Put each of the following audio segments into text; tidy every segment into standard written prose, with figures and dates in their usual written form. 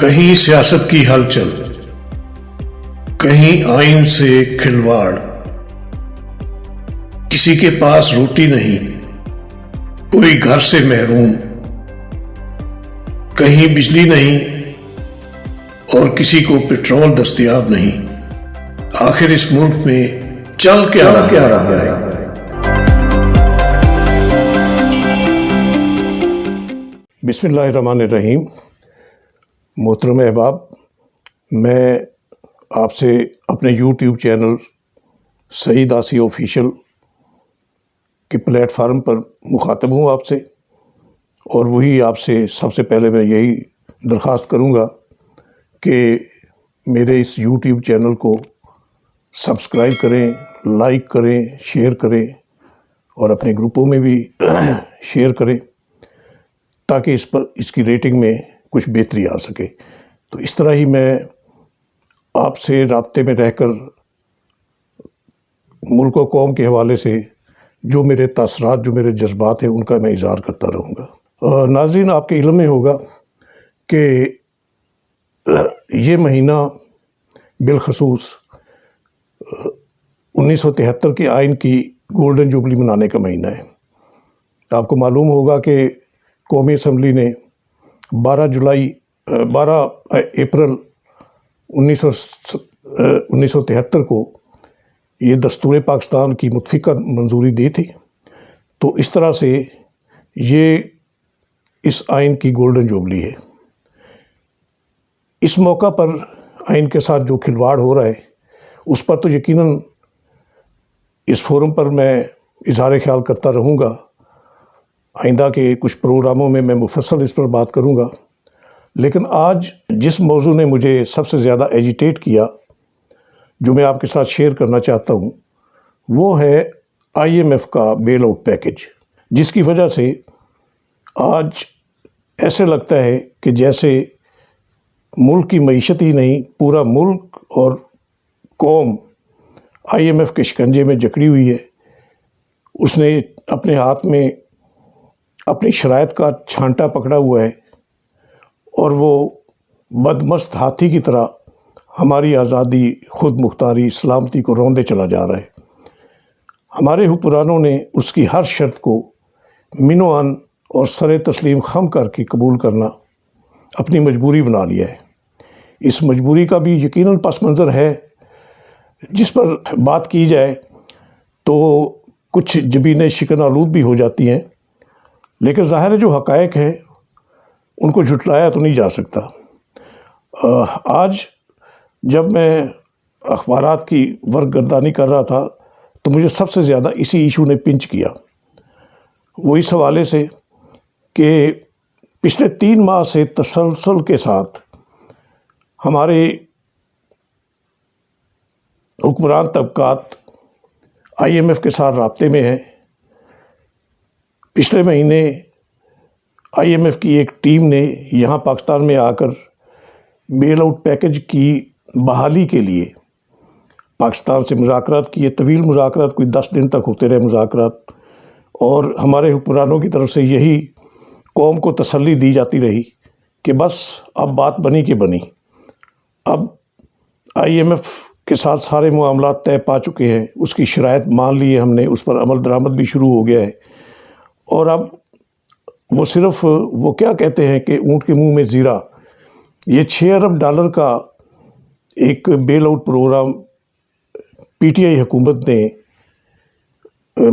کہیں سیاست کی ہلچل، کہیں آئین سے کھلواڑ، کسی کے پاس روٹی نہیں، کوئی گھر سے محروم، کہیں بجلی نہیں اور کسی کو پیٹرول دستیاب نہیں۔ آخر اس ملک میں چل کیا رہا ہے؟ بسم اللہ الرحمن الرحیم۔ محترم احباب، میں آپ سے اپنے یوٹیوب چینل سعید آسی آفیشل کے پلیٹ فارم پر مخاطب ہوں آپ سے، اور وہی آپ سے سب سے پہلے میں یہی درخواست کروں گا کہ میرے اس یوٹیوب چینل کو سبسکرائب کریں، لائک کریں، شیئر کریں اور اپنے گروپوں میں بھی شیئر کریں تاکہ اس کی ریٹنگ میں کچھ بہتری آ سکے۔ تو اس طرح ہی میں آپ سے رابطے میں رہ کر ملک و قوم کے حوالے سے جو میرے تاثرات، جو میرے جذبات ہیں، ان کا میں اظہار کرتا رہوں گا۔ ناظرین، آپ کے علم میں ہوگا کہ یہ مہینہ بالخصوص 1973 کے آئین کی گولڈن جوبلی منانے کا مہینہ ہے۔ آپ کو معلوم ہوگا کہ قومی اسمبلی نے 12 اپریل 1973 کو یہ دستور پاکستان کی متفقہ منظوری دی تھی۔ تو اس طرح سے یہ اس آئین کی گولڈن جوبلی ہے۔ اس موقع پر آئین کے ساتھ جو کھلواڑ ہو رہا ہے اس پر تو یقیناً اس فورم پر میں اظہار خیال کرتا رہوں گا۔ آئندہ کے کچھ پروگراموں میں مفصل اس پر بات کروں گا، لیکن آج جس موضوع نے مجھے سب سے زیادہ ایجیٹیٹ کیا، جو میں آپ کے ساتھ شیئر کرنا چاہتا ہوں، وہ ہے IMF کا بیل آؤٹ پیکج، جس کی وجہ سے آج ایسے لگتا ہے کہ جیسے ملک کی معیشت ہی نہیں، پورا ملک اور قوم IMF کے شکنجے میں جکڑی ہوئی ہے۔ اس نے اپنے ہاتھ میں اپنی شرائط کا چھانٹا پکڑا ہوا ہے اور وہ بدمست ہاتھی کی طرح ہماری آزادی، خود مختاری، سلامتی کو روندے چلا جا رہا ہے۔ ہمارے حکمرانوں نے اس کی ہر شرط کو منوان اور سر تسلیم خم کر کے قبول کرنا اپنی مجبوری بنا لیا ہے۔ اس مجبوری کا بھی یقیناً پس منظر ہے، جس پر بات کی جائے تو کچھ جبینیں شکن آلود بھی ہو جاتی ہیں، لیکن ظاہر ہے جو حقائق ہیں ان کو جھٹلایا تو نہیں جا سکتا۔ آج جب میں اخبارات کی ورق گردانی کر رہا تھا تو مجھے سب سے زیادہ اسی ایشو نے پنچ کیا، وہ اس حوالے سے کہ پچھلے 3 ماہ سے تسلسل کے ساتھ ہمارے حکمران طبقات IMF کے ساتھ رابطے میں ہیں۔ پچھلے مہینے IMF کی ایک ٹیم نے یہاں پاکستان میں آ کر بیل آؤٹ پیکج کی بحالی کے لیے پاکستان سے مذاکرات کیے، طویل مذاکرات، کوئی 10 دن تک ہوتے رہے مذاکرات، اور ہمارے حکمرانوں کی طرف سے یہی قوم کو تسلی دی جاتی رہی کہ بس اب بات بنی کہ بنی، اب IMF کے ساتھ سارے معاملات طے پا چکے ہیں، اس کی شرائط مان لی ہے ہم نے، اس پر عمل درآمد بھی شروع ہو گیا ہے، اور اب وہ صرف وہ کیا کہتے ہیں کہ اونٹ کے منہ میں زیرہ، یہ $6 ارب کا ایک بیل آؤٹ پروگرام PTI حکومت نے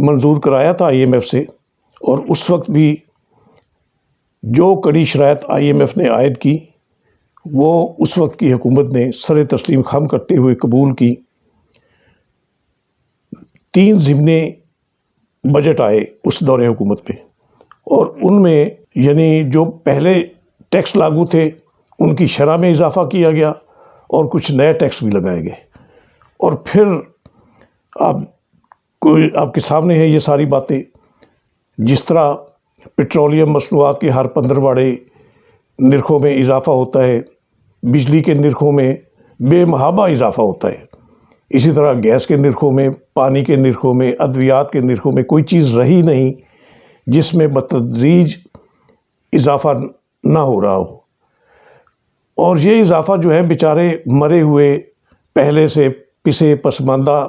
منظور کرایا تھا IMF سے، اور اس وقت بھی جو کڑی شرائط IMF نے عائد کی وہ اس وقت کی حکومت نے سر تسلیم خم کرتے ہوئے قبول کی۔ 3 ضمنی بجٹ آئے اس دور حکومت میں، اور ان میں یعنی جو پہلے ٹیکس لاگو تھے ان کی شرح میں اضافہ کیا گیا اور کچھ نئے ٹیکس بھی لگائے گئے، اور پھر آپ کے سامنے ہے یہ ساری باتیں، جس طرح پیٹرولیم مصنوعات کے ہر 15 نرخوں میں اضافہ ہوتا ہے، بجلی کے نرخوں میں بے محابہ اضافہ ہوتا ہے، اسی طرح گیس کے نرخوں میں، پانی کے نرخوں میں، ادویات کے نرخوں میں کوئی چیز رہی نہیں جس میں بتدریج اضافہ نہ ہو رہا ہو۔ اور یہ اضافہ جو ہے بیچارے مرے ہوئے پہلے سے پسے پسماندہ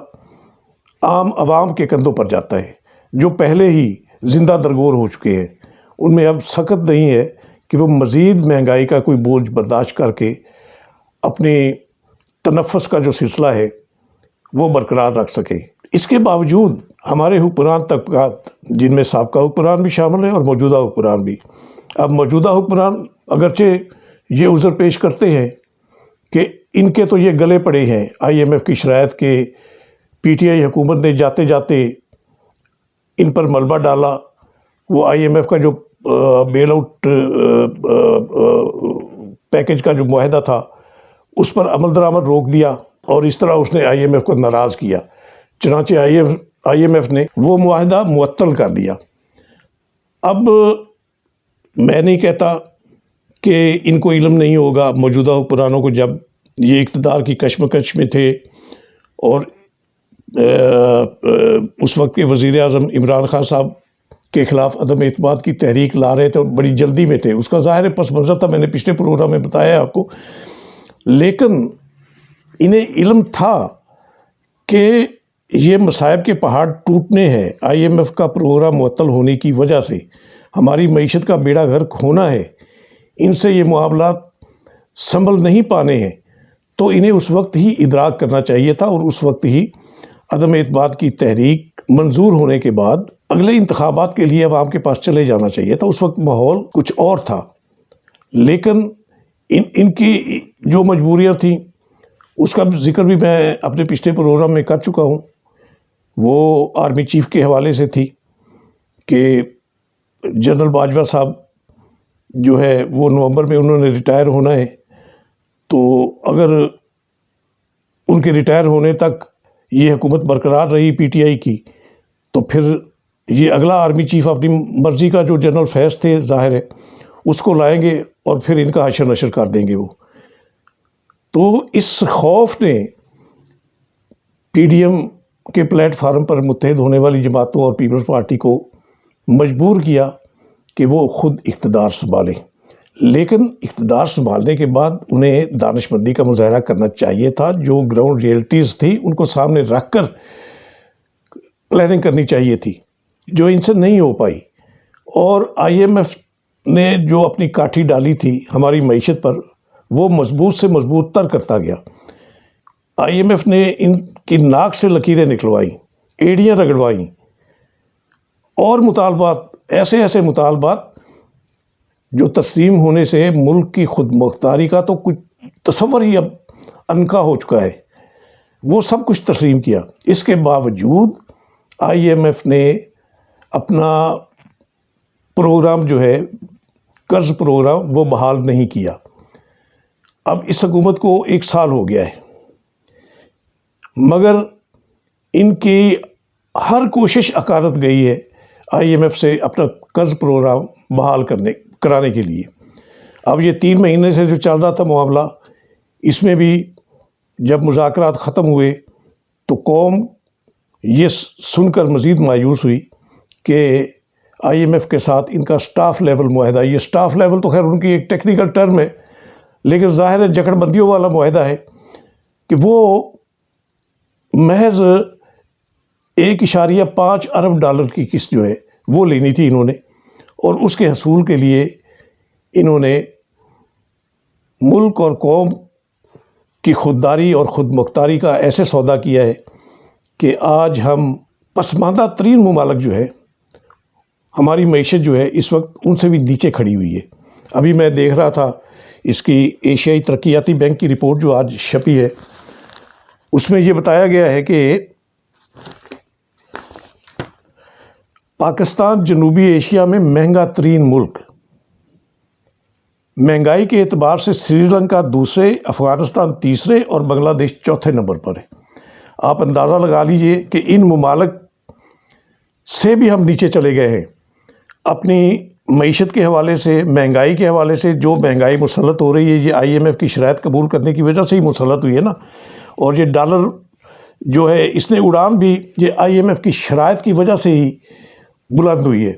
عام عوام کے کندھوں پر جاتا ہے، جو پہلے ہی زندہ درگور ہو چکے ہیں۔ ان میں اب سخت نہیں ہے کہ وہ مزید مہنگائی کا کوئی بوجھ برداشت کر کے اپنے تنفس کا جو سلسلہ ہے وہ برقرار رکھ سکے۔ اس کے باوجود ہمارے حکمران طبقات، جن میں سابقہ حکمران بھی شامل ہیں اور موجودہ حکمران بھی، اب موجودہ حکمران اگرچہ یہ عذر پیش کرتے ہیں کہ ان کے تو یہ گلے پڑے ہیں آئی ایم ایف کی شرائط کے، پی ٹی آئی حکومت نے جاتے جاتے ان پر ملبہ ڈالا، وہ آئی ایم ایف کا جو بیل آؤٹ پیکج کا جو معاہدہ تھا اس پر عمل درآمد روک دیا، اور اس طرح اس نے آئی ایم ایف کو ناراض کیا۔ چنانچہ آئی ایم ایف نے وہ معاہدہ معطل کر دیا۔ اب میں نہیں کہتا کہ ان کو علم نہیں ہوگا، موجودہ حکمرانوں کو، جب یہ اقتدار کی کشمکش میں تھے اور اس وقت کے وزیر اعظم عمران خان صاحب کے خلاف عدم اعتماد کی تحریک لا رہے تھے اور بڑی جلدی میں تھے، اس کا ظاہر پس منظر تھا، میں نے پچھلے پروگرام میں بتایا آپ کو، لیکن انہیں علم تھا کہ یہ مصائب کے پہاڑ ٹوٹنے ہیں، آئی ایم ایف کا پروگرام معطل ہونے کی وجہ سے ہماری معیشت کا بیڑا غرق ہونا ہے، ان سے یہ معاملات سنبھل نہیں پانے ہیں، تو انہیں اس وقت ہی ادراک کرنا چاہیے تھا، اور اس وقت ہی عدم اعتماد کی تحریک منظور ہونے کے بعد اگلے انتخابات کے لیے عوام کے پاس چلے جانا چاہیے تھا۔ اس وقت ماحول کچھ اور تھا، لیکن ان کی جو مجبوریاں تھیں اس کا ذکر بھی میں اپنے پچھلے پروگرام میں کر چکا ہوں۔ وہ آرمی چیف کے حوالے سے تھی کہ جنرل باجوہ صاحب جو ہے وہ نومبر میں انہوں نے ریٹائر ہونا ہے، تو اگر ان کے ریٹائر ہونے تک یہ حکومت برقرار رہی پی ٹی آئی کی، تو پھر یہ اگلا آرمی چیف اپنی مرضی کا جو جنرل فیض تھے ظاہر ہے اس کو لائیں گے اور پھر ان کا حشر نشر کر دیں گے وہ۔ تو اس خوف نے پی ڈی ایم کے پلیٹ فارم پر متحد ہونے والی جماعتوں اور پیپلز پارٹی کو مجبور کیا کہ وہ خود اقتدار سنبھالیں، لیکن اقتدار سنبھالنے کے بعد انہیں دانش مندی کا مظاہرہ کرنا چاہیے تھا، جو گراؤنڈ ریئلٹیز تھی ان کو سامنے رکھ کر پلاننگ کرنی چاہیے تھی، جو ان سے نہیں ہو پائی۔ اور آئی ایم ایف نے جو اپنی کاٹھی ڈالی تھی ہماری معیشت پر، وہ مضبوط سے مضبوط تر کرتا گیا۔ آئی ایم ایف نے ان کی ناک سے لکیریں نکلوائیں، ایڑیاں رگڑوائیں، اور مطالبات، ایسے مطالبات جو تسلیم ہونے سے ملک کی خود مختاری کا تو کچھ تصور ہی اب عنقا ہو چکا ہے، وہ سب کچھ تسلیم کیا۔ اس کے باوجود آئی ایم ایف نے اپنا پروگرام جو ہے قرض پروگرام وہ بحال نہیں کیا۔ اب اس حکومت کو 1 سال ہو گیا ہے، مگر ان کی ہر کوشش اکارت گئی ہے آئی ایم ایف سے اپنا قرض پروگرام بحال کرانے کے لیے۔ اب یہ 3 مہینے سے جو چل رہا تھا معاملہ، اس میں بھی جب مذاکرات ختم ہوئے تو قوم یہ سن کر مزید مایوس ہوئی کہ آئی ایم ایف کے ساتھ ان کا سٹاف لیول معاہدہ، یہ سٹاف لیول تو خیر ان کی ایک ٹیکنیکل ٹرم ہے، لیکن ظاہر ہے جکڑ بندیوں والا معاہدہ ہے کہ وہ محض 1.5 ارب ڈالر کی قسط جو ہے وہ لینی تھی انہوں نے، اور اس کے حصول کے لیے انہوں نے ملک اور قوم کی خودداری اور خود مختاری کا ایسے سودا کیا ہے کہ آج ہم پسماندہ ترین ممالک جو ہے، ہماری معیشت جو ہے اس وقت ان سے بھی نیچے کھڑی ہوئی ہے۔ ابھی میں دیکھ رہا تھا اس کی ایشیائی ترقیاتی بینک کی رپورٹ جو آج چھپی ہے، اس میں یہ بتایا گیا ہے کہ پاکستان جنوبی ایشیا میں مہنگا ترین ملک، مہنگائی کے اعتبار سے سری لنکا دوسرے، افغانستان تیسرے اور بنگلہ دیش چوتھے نمبر پر ہے۔ آپ اندازہ لگا لیجئے کہ ان ممالک سے بھی ہم نیچے چلے گئے ہیں اپنی معیشت کے حوالے سے، مہنگائی کے حوالے سے۔ جو مہنگائی مسلط ہو رہی ہے یہ آئی ایم ایف کی شرائط قبول کرنے کی وجہ سے ہی مسلط ہوئی ہے نا، اور یہ ڈالر جو ہے اس نے اڑان بھی یہ آئی ایم ایف کی شرائط کی وجہ سے ہی بلند ہوئی ہے۔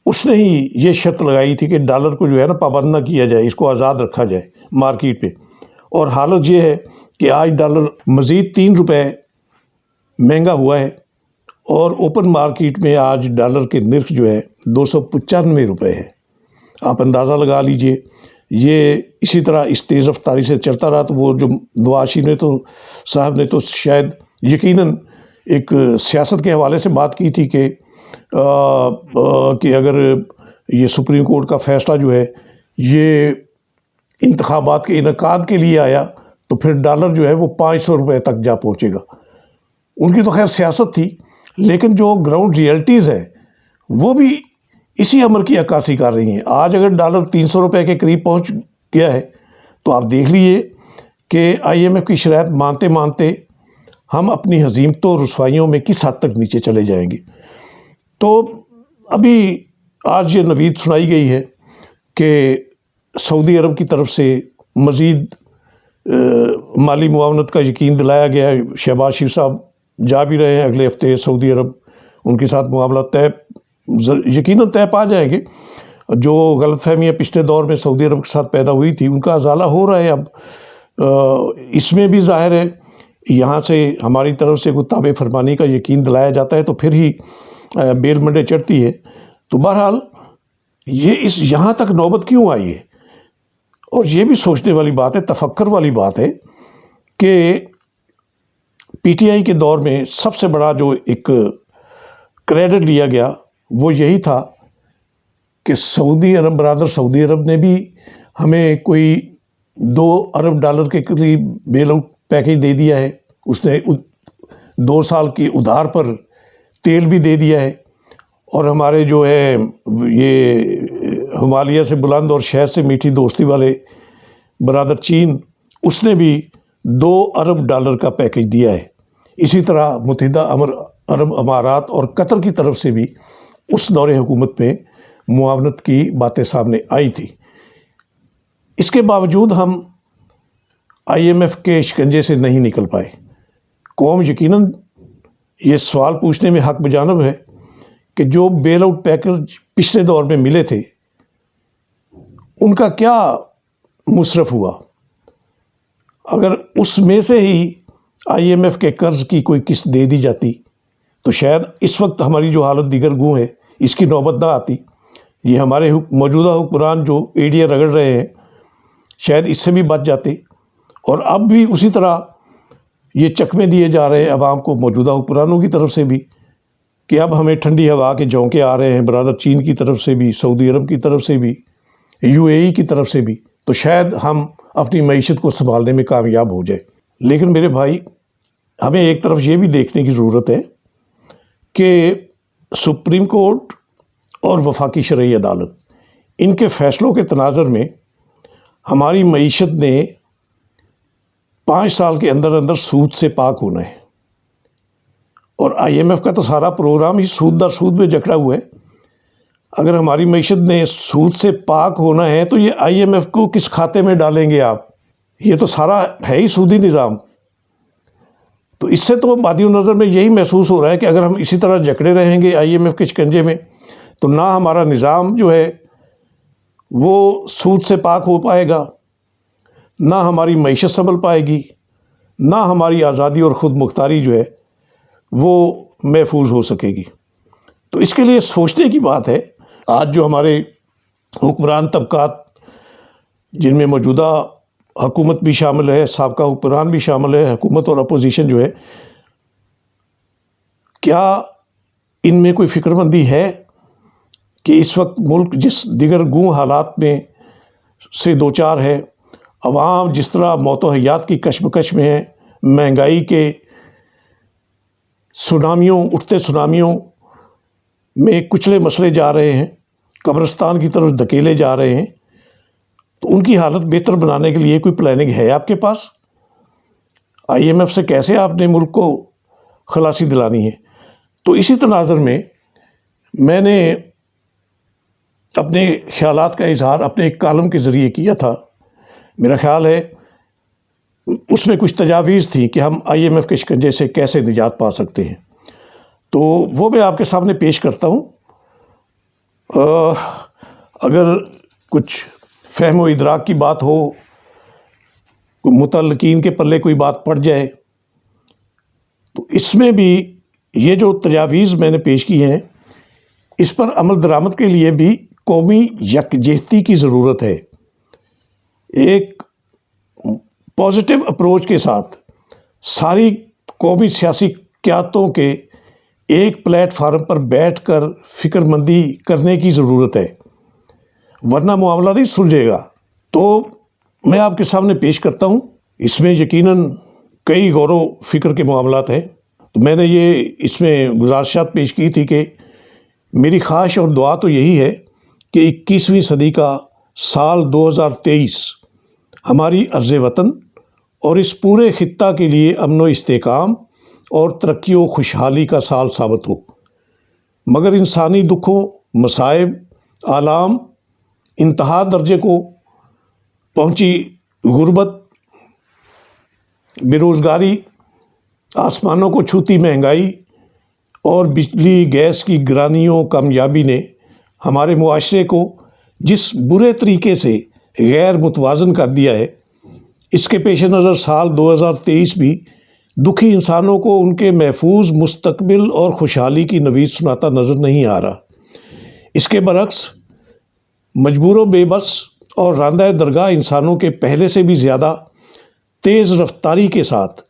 اس نے ہی یہ شرط لگائی تھی کہ ڈالر کو جو ہے نا پابند نہ کیا جائے، اس کو آزاد رکھا جائے مارکیٹ پہ، اور حالت یہ ہے کہ آج ڈالر مزید 3 روپے مہنگا ہوا ہے، اور اوپن مارکیٹ میں آج ڈالر کے نرخ جو ہے 295 روپے ہے۔ آپ اندازہ لگا لیجئے، یہ اسی طرح اس تیز رفتاری سے چلتا رہا تو وہ جو نواز شریف صاحب نے تو شاید یقیناً ایک سیاست کے حوالے سے بات کی تھی کہ اگر یہ سپریم کورٹ کا فیصلہ جو ہے یہ انتخابات کے انعقاد کے لیے آیا تو پھر ڈالر جو ہے وہ 500 روپے تک جا پہنچے گا۔ ان کی تو خیر سیاست تھی، لیکن جو گراؤنڈ ریئلٹیز ہے وہ بھی اسی امر کی عکاسی کر رہی ہیں۔ آج اگر ڈالر 300 روپے کے قریب پہنچ گیا ہے تو آپ دیکھ لیجئے کہ IMF کی شرائط مانتے مانتے ہم اپنی ہزیمتوں اور رسوائیوں میں کس حد تک نیچے چلے جائیں گے۔ تو ابھی آج یہ نوید سنائی گئی ہے کہ سعودی عرب کی طرف سے مزید مالی معاونت کا یقین دلایا گیا ہے۔ شہباز شریف صاحب جا بھی رہے ہیں اگلے ہفتے سعودی عرب، ان کے ساتھ معاملات یقیناً طے پا جائیں گے۔ جو غلط فہمیاں پچھلے دور میں سعودی عرب کے ساتھ پیدا ہوئی تھی ان کا ازالہ ہو رہا ہے اب۔ اس میں بھی ظاہر ہے یہاں سے ہماری طرف سے کوئی تابع فرمانی کا یقین دلایا جاتا ہے تو پھر ہی بیل منڈے چڑھتی ہے۔ تو بہرحال یہ یہاں تک نوبت کیوں آئی ہے، اور یہ بھی سوچنے والی بات ہے، تفکر والی بات ہے کہ PTI کے دور میں سب سے بڑا جو ایک کریڈٹ لیا گیا وہ یہی تھا کہ سعودی عرب، برادر سعودی عرب نے بھی ہمیں کوئی 2 ارب ڈالر کے قریب بیل آؤٹ پیکیج دے دیا ہے، اس نے 2 سال کی ادھار پر تیل بھی دے دیا ہے، اور ہمارے جو ہے یہ ہمالیہ سے بلند اور شہد سے میٹھی دوستی والے برادر چین، اس نے بھی 2 ارب ڈالر کا پیکیج دیا ہے۔ اسی طرح متحدہ عرب امارات اور قطر کی طرف سے بھی اس دور حکومت میں معاونت کی باتیں سامنے آئی تھی۔ اس کے باوجود ہم IMF کے شکنجے سے نہیں نکل پائے۔ قوم یقیناً یہ سوال پوچھنے میں حق بجانب ہے کہ جو بیل آؤٹ پیکج پچھلے دور میں ملے تھے ان کا کیا مصرف ہوا۔ اگر اس میں سے ہی IMF کے قرض کی کوئی قسط دے دی جاتی تو شاید اس وقت ہماری جو حالت دیگر گوں ہے اس کی نوبت نہ آتی۔ یہ ہمارے موجودہ حکمران جو ایڑیاں رگڑ رہے ہیں شاید اس سے بھی بچ جاتے، اور اب بھی اسی طرح یہ چکمے دیے جا رہے ہیں عوام کو موجودہ حکمرانوں کی طرف سے بھی کہ اب ہمیں ٹھنڈی ہوا کے جھونکے آ رہے ہیں، برادر چین کی طرف سے بھی، سعودی عرب کی طرف سے بھی، UAE کی طرف سے بھی، تو شاید ہم اپنی معیشت کو سنبھالنے میں کامیاب ہو جائے۔ لیکن میرے بھائی، ہمیں ایک طرف یہ بھی دیکھنے کی ضرورت ہے کہ سپریم کورٹ اور وفاقی شرعی عدالت ان کے فیصلوں کے تناظر میں ہماری معیشت نے 5 سال کے اندر اندر سود سے پاک ہونا ہے، اور IMF کا تو سارا پروگرام ہی سود در سود میں جکڑا ہوا ہے۔ اگر ہماری معیشت نے سود سے پاک ہونا ہے تو یہ IMF کو کس کھاتے میں ڈالیں گے آپ؟ یہ تو سارا ہے ہی سودی نظام۔ تو اس سے تو مادی نظر میں یہی محسوس ہو رہا ہے کہ اگر ہم اسی طرح جکڑے رہیں گے IMF کے شکنجے میں تو نہ ہمارا نظام جو ہے وہ سود سے پاک ہو پائے گا، نہ ہماری معیشت سنبھل پائے گی، نہ ہماری آزادی اور خود مختاری جو ہے وہ محفوظ ہو سکے گی۔ تو اس کے لیے سوچنے کی بات ہے۔ آج جو ہمارے حکمران طبقات جن میں موجودہ حکومت بھی شامل ہے، سابقہ حکمران بھی شامل ہے، حکومت اور اپوزیشن جو ہے، کیا ان میں کوئی فکر مندی ہے کہ اس وقت ملک جس دیگر گوں حالات میں سے دوچار ہے، عوام جس طرح موت و حیات کی کشمکش میں ہے، مہنگائی کے سونامیوں، اٹھتے سونامیوں میں کچلے مسلے جا رہے ہیں، قبرستان کی طرف دھکیلے جا رہے ہیں، تو ان کی حالت بہتر بنانے کے لیے کوئی پلاننگ ہے آپ کے پاس؟ IMF سے کیسے آپ نے ملک کو خلاصی دلانی ہے؟ تو اسی تناظر میں نے اپنے خیالات کا اظہار اپنے ایک کالم کے ذریعے کیا تھا۔ میرا خیال ہے اس میں کچھ تجاویز تھی کہ ہم IMF کے شکنجے سے کیسے نجات پا سکتے ہیں، تو وہ میں آپ کے سامنے پیش کرتا ہوں۔ اگر کچھ فہم و ادراک کی بات ہو، متعلقین کے پلے کوئی بات پڑ جائے، تو اس میں بھی یہ جو تجاویز میں نے پیش کی ہیں، اس پر عمل درآمد کے لیے بھی قومی یکجہتی کی ضرورت ہے۔ ایک پازیٹیو اپروچ کے ساتھ ساری قومی سیاسی قیادتوں کے ایک پلیٹ فارم پر بیٹھ کر فکر مندی کرنے کی ضرورت ہے، ورنہ معاملہ نہیں سلجھے گا۔ تو میں آپ کے سامنے پیش کرتا ہوں، اس میں یقیناً کئی غور و فکر کے معاملات ہیں۔ تو میں نے یہ اس میں گزارشات پیش کی تھی کہ میری خواہش اور دعا تو یہی ہے کہ 21ویں صدی کا سال 2023 ہماری ارض وطن اور اس پورے خطہ کے لیے امن و استحکام اور ترقی و خوشحالی کا سال ثابت ہو، مگر انسانی دکھوں، مصائب، آلام، انتہا درجے کو پہنچی غربت، بے روزگاری، آسمانوں کو چھوتی مہنگائی اور بجلی گیس کی گرانیوں کامیابی نے ہمارے معاشرے کو جس برے طریقے سے غیر متوازن کر دیا ہے، اس کے پیش نظر سال 2023 بھی دکھی انسانوں کو ان کے محفوظ مستقبل اور خوشحالی کی نوید سناتا نظر نہیں آ رہا۔ اس کے برعکس مجبور و بے بس اور راندہ درگاہ انسانوں کے پہلے سے بھی زیادہ تیز رفتاری کے ساتھ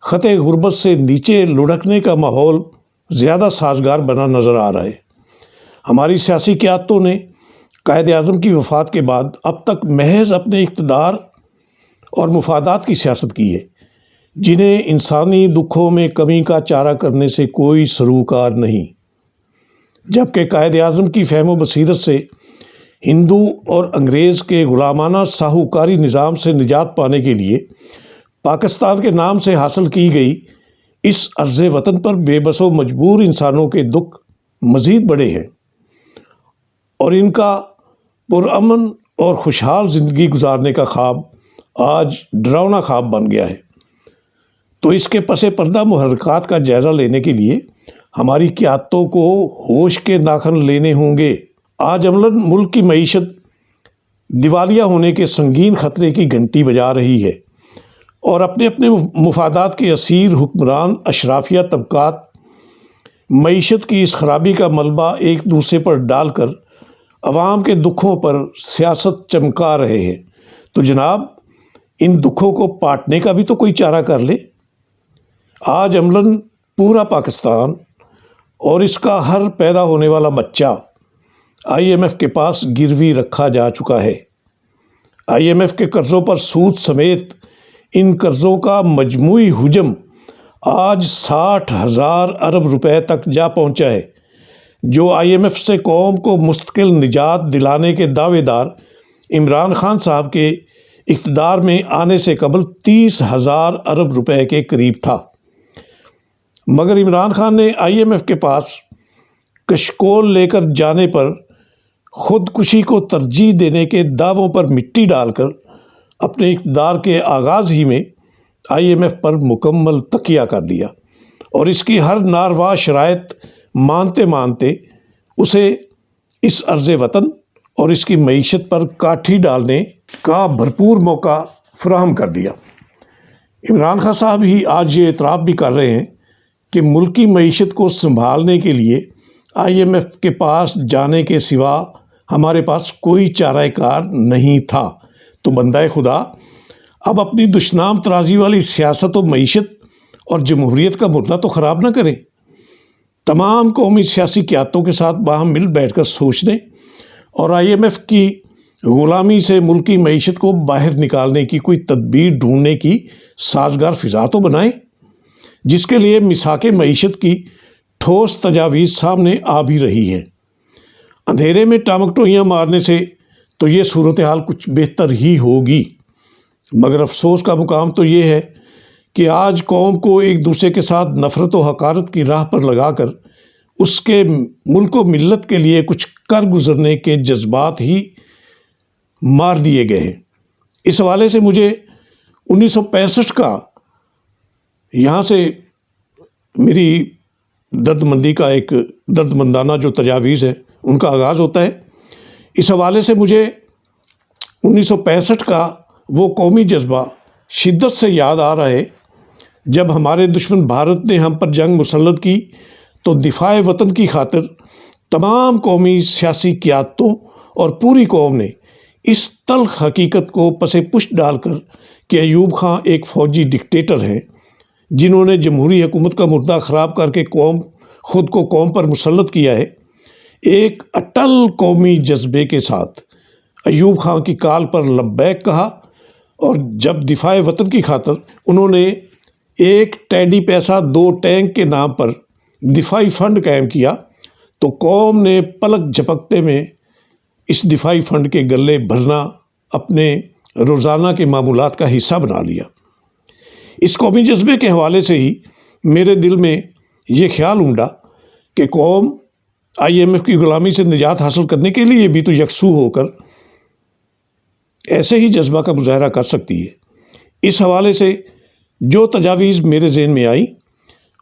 خطِ غربت سے نیچے لڑھکنے کا ماحول زیادہ سازگار بنا نظر آ رہا ہے۔ ہماری سیاسی قیادتوں نے قائد اعظم کی وفات کے بعد اب تک محض اپنے اقتدار اور مفادات کی سیاست کی ہے، جنہیں انسانی دکھوں میں کمی کا چارہ کرنے سے کوئی سروکار نہیں، جبکہ قائد اعظم کی فہم و بصیرت سے ہندو اور انگریز کے غلامانہ ساہوکاری نظام سے نجات پانے کے لیے پاکستان کے نام سے حاصل کی گئی اس ارض وطن پر بے بس و مجبور انسانوں کے دکھ مزید بڑے ہیں، اور ان کا پرامن اور خوشحال زندگی گزارنے کا خواب آج ڈراؤنا خواب بن گیا ہے۔ تو اس کے پس پردہ محرکات کا جائزہ لینے کے لیے ہماری قیادتوں کو ہوش کے ناخن لینے ہوں گے۔ آج عملاً ملک کی معیشت دیوالیہ ہونے کے سنگین خطرے کی گھنٹی بجا رہی ہے، اور اپنے اپنے مفادات کے اسیر حکمران اشرافیہ طبقات معیشت کی اس خرابی کا ملبہ ایک دوسرے پر ڈال کر عوام کے دکھوں پر سیاست چمکا رہے ہیں۔ تو جناب، ان دکھوں کو پاٹنے کا بھی تو کوئی چارہ کر لے۔ آج عملاً پورا پاکستان اور اس کا ہر پیدا ہونے والا بچہ IMF کے پاس گروی رکھا جا چکا ہے۔ IMF کے قرضوں پر سود سمیت ان قرضوں کا مجموعی حجم آج 60,000 ارب روپے تک جا پہنچا ہے، جو IMF سے قوم کو مستقل نجات دلانے کے دعوے دار عمران خان صاحب کے اقتدار میں آنے سے قبل 30,000 ارب روپے کے قریب تھا۔ مگر عمران خان نے IMF کے پاس کشکول لے کر جانے پر خودکشی کو ترجیح دینے کے دعووں پر مٹی ڈال کر اپنے اقتدار کے آغاز ہی میں IMF پر مکمل تکیہ کر لیا، اور اس کی ہر ناروا شرائط مانتے مانتے اسے اس ارض وطن اور اس کی معیشت پر کاٹھی ڈالنے کا بھرپور موقع فراہم کر دیا۔ عمران خان صاحب ہی آج یہ اعتراف بھی کر رہے ہیں کہ ملکی معیشت کو سنبھالنے کے لیے IMF کے پاس جانے کے سوا ہمارے پاس کوئی چارہ کار نہیں تھا۔ تو بندہ خدا اب اپنی دشنام ترازی والی سیاست و معیشت اور جمہوریت کا مردہ تو خراب نہ کرے۔ تمام قومی سیاسی قیادتوں کے ساتھ باہم مل بیٹھ کر سوچنے اور IMF کی غلامی سے ملکی معیشت کو باہر نکالنے کی کوئی تدبیر ڈھونڈنے کی سازگار فضا تو بنائیں، جس کے لیے مساک معیشت کی ٹھوس تجاویز سامنے آ بھی رہی ہے۔ اندھیرے میں ٹامک ٹوئیاں مارنے سے تو یہ صورتحال کچھ بہتر ہی ہوگی، مگر افسوس کا مقام تو یہ ہے کہ آج قوم کو ایک دوسرے کے ساتھ نفرت و حقارت کی راہ پر لگا کر اس کے ملک و ملت کے لیے کچھ کر گزرنے کے جذبات ہی مار دیے گئے ہیں۔ اس حوالے سے مجھے 1965 کا یہاں سے میری درد مندی کا ایک درد مندانہ جو تجاویز ہے ان کا آغاز ہوتا ہے۔ اس حوالے سے مجھے 1965 کا وہ قومی جذبہ شدت سے یاد آ رہا ہے جب ہمارے دشمن بھارت نے ہم پر جنگ مسلط کی تو دفاع وطن کی خاطر تمام قومی سیاسی قیادتوں اور پوری قوم نے اس تلخ حقیقت کو پس پشت ڈال کر کہ ایوب خان ایک فوجی ڈکٹیٹر ہیں جنہوں نے جمہوری حکومت کا مردہ خراب کر کے خود کو قوم پر مسلط کیا ہے، ایک اٹل قومی جذبے کے ساتھ ایوب خان کی کال پر لبیک کہا، اور جب دفاع وطن کی خاطر انہوں نے ایک ٹیڈی پیسہ 2 ٹینک کے نام پر دفاعی فنڈ قائم کیا تو قوم نے پلک جھپکتے میں اس دفاعی فنڈ کے گلے بھرنا اپنے روزانہ کے معمولات کا حصہ بنا لیا۔ اس قومی جذبے کے حوالے سے ہی میرے دل میں یہ خیال امڈا کہ قوم IMF کی غلامی سے نجات حاصل کرنے کے لیے بھی تو یکسو ہو کر ایسے ہی جذبہ کا مظاہرہ کر سکتی ہے۔ اس حوالے سے جو تجاویز میرے ذہن میں آئی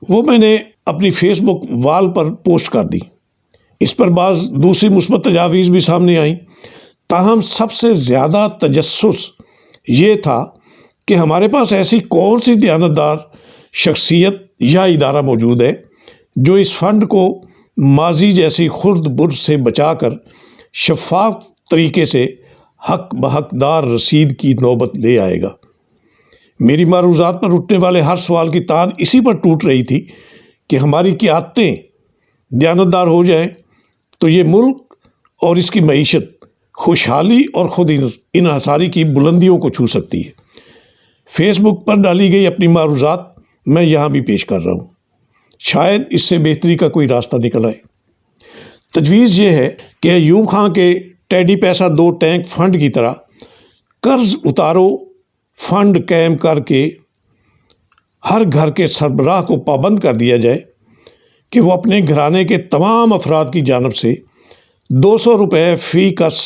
وہ میں نے اپنی فیس بک وال پر پوسٹ کر دی۔ اس پر بعض دوسری مثبت تجاویز بھی سامنے آئیں، تاہم سب سے زیادہ تجسس یہ تھا کہ ہمارے پاس ایسی کون سی دیانتدار شخصیت یا ادارہ موجود ہے جو اس فنڈ کو ماضی جیسی خرد برد سے بچا کر شفاف طریقے سے حق بحقدار رسید کی نوبت لے آئے گا۔ میری معروضات پر اٹھنے والے ہر سوال کی تان اسی پر ٹوٹ رہی تھی کہ ہماری قیادتیں دیانتدار ہو جائیں تو یہ ملک اور اس کی معیشت خوشحالی اور خود انحصاری کی بلندیوں کو چھو سکتی ہے۔ فیس بک پر ڈالی گئی اپنی معروضات میں یہاں بھی پیش کر رہا ہوں، شاید اس سے بہتری کا کوئی راستہ نکل آئے۔ تجویز یہ ہے کہ ایوب خان کے ٹیڈی پیسہ 2 ٹینک فنڈ کی طرح قرض اتارو فنڈ قائم کر کے ہر گھر کے سربراہ کو پابند کر دیا جائے کہ وہ اپنے گھرانے کے تمام افراد کی جانب سے 200 روپے فی کس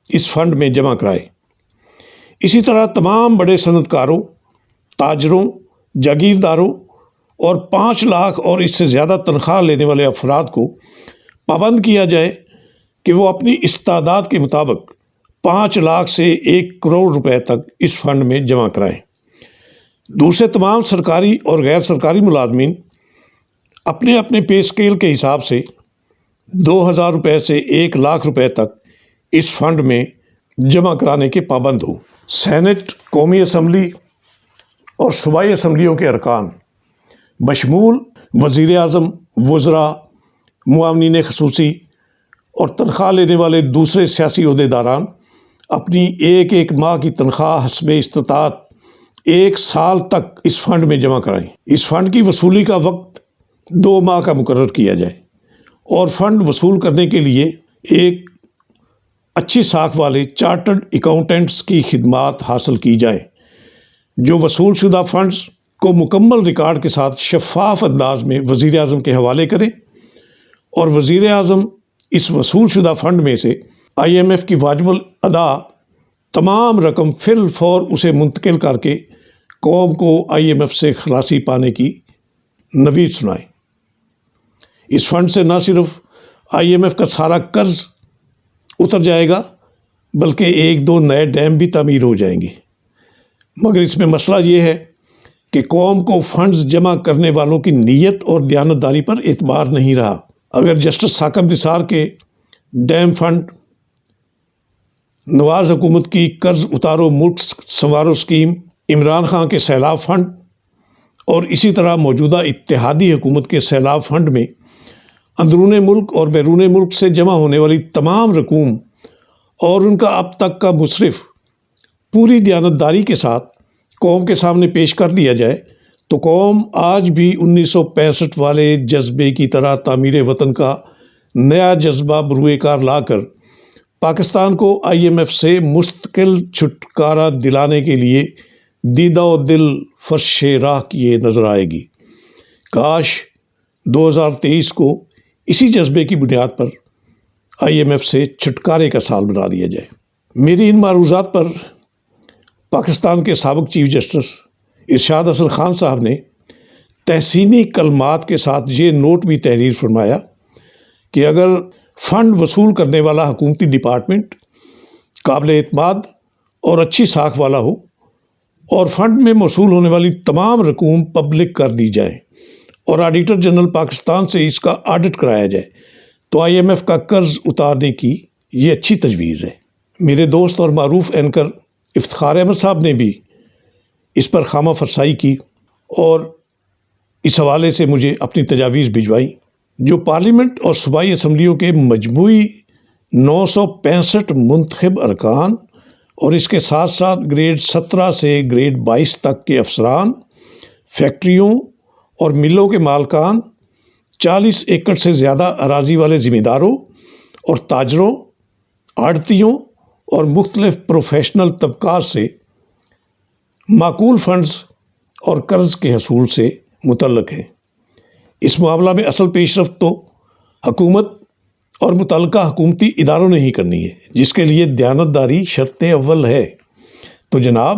اس فنڈ میں جمع کرائے۔ اسی طرح تمام بڑے صنعت کاروں، تاجروں، جاگیرداروں اور 5 لاکھ اور اس سے زیادہ تنخواہ لینے والے افراد کو پابند کیا جائے کہ وہ اپنی استعداد کے مطابق 5 لاکھ سے 1 کروڑ روپے تک اس فنڈ میں جمع کرائیں۔ دوسرے تمام سرکاری اور غیر سرکاری ملازمین اپنے اپنے پے اسکیل کے حساب سے 2000 روپے سے 1 لاکھ روپے تک اس فنڈ میں جمع کرانے کے پابند ہوں۔ سینٹ، قومی اسمبلی اور صوبائی اسمبلیوں کے ارکان بشمول وزیر اعظم، وزراء، معاونین خصوصی اور تنخواہ لینے والے دوسرے سیاسی عہدیداران اپنی ایک ماہ کی تنخواہ حسب استطاعت 1 سال تک اس فنڈ میں جمع کرائیں۔ اس فنڈ کی وصولی کا وقت 2 ماہ کا مقرر کیا جائے اور فنڈ وصول کرنے کے لیے ایک اچھی ساکھ والے چارٹرڈ اکاؤنٹنٹس کی خدمات حاصل کی جائیں جو وصول شدہ فنڈز کو مکمل ریکارڈ کے ساتھ شفاف انداز میں وزیر اعظم کے حوالے کریں، اور وزیر اعظم اس وصول شدہ فنڈ میں سے IMF کی واجب الادا تمام رقم فی الفور اسے منتقل کر کے قوم کو IMF سے خلاصی پانے کی نوید سنائیں۔ اس فنڈ سے نہ صرف IMF کا سارا قرض اتر جائے گا بلکہ 1-2 نئے ڈیم بھی تعمیر ہو جائیں گے، مگر اس میں مسئلہ یہ ہے کہ قوم کو فنڈز جمع کرنے والوں کی نیت اور دیانتداری پر اعتبار نہیں رہا۔ اگر جسٹس ثاقب نثار کے ڈیم فنڈ، نواز حکومت کی قرض اتارو ملک سنوارو اسکیم، عمران خان کے سیلاب فنڈ اور اسی طرح موجودہ اتحادی حکومت کے سیلاب فنڈ میں اندرون ملک اور بیرون ملک سے جمع ہونے والی تمام رقوم اور ان کا اب تک کا مصرف پوری دیانتداری کے ساتھ قوم کے سامنے پیش کر دیا جائے تو قوم آج بھی 1965 والے جذبے کی طرح تعمیر وطن کا نیا جذبہ بروئے کار لا کر پاکستان کو IMF سے مستقل چھٹکارا دلانے کے لیے دیدہ و دل فرش راہ کیے نظر آئے گی۔ کاش 2023 کو اسی جذبے کی بنیاد پر IMF سے چھٹکارے کا سال بنا دیا جائے۔ میری ان معروضات پر پاکستان کے سابق چیف جسٹس ارشاد حسن خان صاحب نے تحسینی کلمات کے ساتھ یہ نوٹ بھی تحریر فرمایا کہ اگر فنڈ وصول کرنے والا حکومتی ڈپارٹمنٹ قابل اعتماد اور اچھی ساکھ والا ہو، اور فنڈ میں موصول ہونے والی تمام رقوم پبلک کر دی جائے اور آڈیٹر جنرل پاکستان سے اس کا آڈٹ کرایا جائے، تو IMF کا قرض اتارنے کی یہ اچھی تجویز ہے۔ میرے دوست اور معروف اینکر افتخار احمد صاحب نے بھی اس پر خامہ فرسائی کی اور اس حوالے سے مجھے اپنی تجاویز بھجوائیں، جو پارلیمنٹ اور صوبائی اسمبلیوں کے مجموعی 965 منتخب ارکان اور اس کے ساتھ ساتھ گریڈ 17 سے گریڈ 22 تک کے افسران، فیکٹریوں اور ملوں کے مالکان، 40 ایکڑ سے زیادہ اراضی والے ذمہ داروں اور تاجروں، آڑھتیوں اور مختلف پروفیشنل طبقات سے معقول فنڈز اور قرض کے حصول سے متعلق ہیں۔ اس معاملہ میں اصل پیش رفت تو حکومت اور متعلقہ حکومتی اداروں نے ہی کرنی ہے، جس کے لیے دیانتداری شرط اول ہے۔ تو جناب،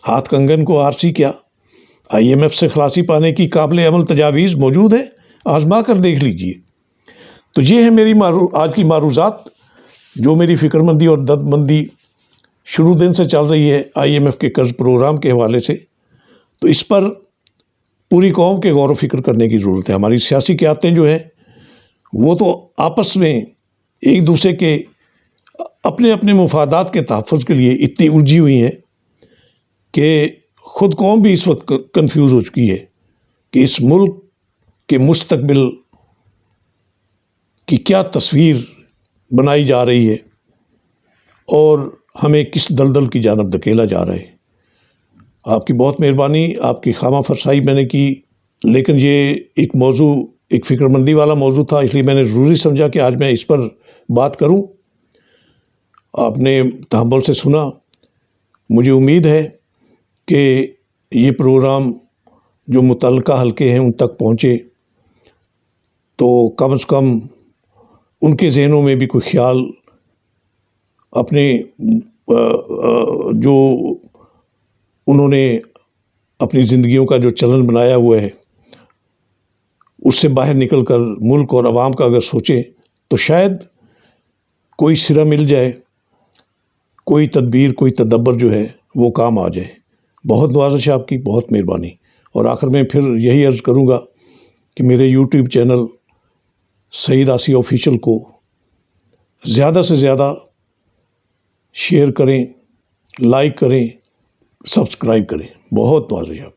ہاتھ کنگن کو آرسی کیا، IMF سے خلاصی پانے کی قابل عمل تجاویز موجود ہے، آزما کر دیکھ لیجئے۔ تو یہ ہے میری آج کی معروضات، جو میری فکر مندی اور درد مندی شروع دن سے چل رہی ہے IMF کے قرض پروگرام کے حوالے سے۔ تو اس پر پوری قوم کے غور و فکر کرنے کی ضرورت ہے۔ ہماری سیاسی قیادتیں جو ہیں وہ تو آپس میں ایک دوسرے کے اپنے اپنے مفادات کے تحفظ کے لیے اتنی الجھی ہوئی ہیں کہ خود قوم بھی اس وقت کنفیوز ہو چکی ہے کہ اس ملک کے مستقبل کی کیا تصویر بنائی جا رہی ہے اور ہمیں کس دلدل کی جانب دھکیلا جا رہا ہے۔ آپ کی بہت مہربانی، آپ کی خامہ فرسائی میں نے کی، لیکن یہ ایک موضوع، ایک فکر مندی والا موضوع تھا، اس لیے میں نے ضروری سمجھا کہ آج میں اس پر بات کروں۔ آپ نے تحمل سے سنا۔ مجھے امید ہے کہ یہ پروگرام جو متعلقہ حلقے ہیں ان تک پہنچے تو کم از کم ان کے ذہنوں میں بھی کوئی خیال اپنے جو انہوں نے اپنی زندگیوں کا جو چلن بنایا ہوا ہے اس سے باہر نکل کر ملک اور عوام کا اگر سوچیں تو شاید کوئی سرا مل جائے، کوئی تدبیر، کوئی تدبر جو ہے وہ کام آ جائے۔ بہت نوازش ہے آپ کی، بہت مہربانی۔ اور آخر میں پھر یہی عرض کروں گا کہ میرے YouTube چینل سعید آسی آفیشل کو زیادہ سے زیادہ شیئر کریں، لائک کریں، سبسکرائب کریں۔ بہت نوازش ہے آپ کی۔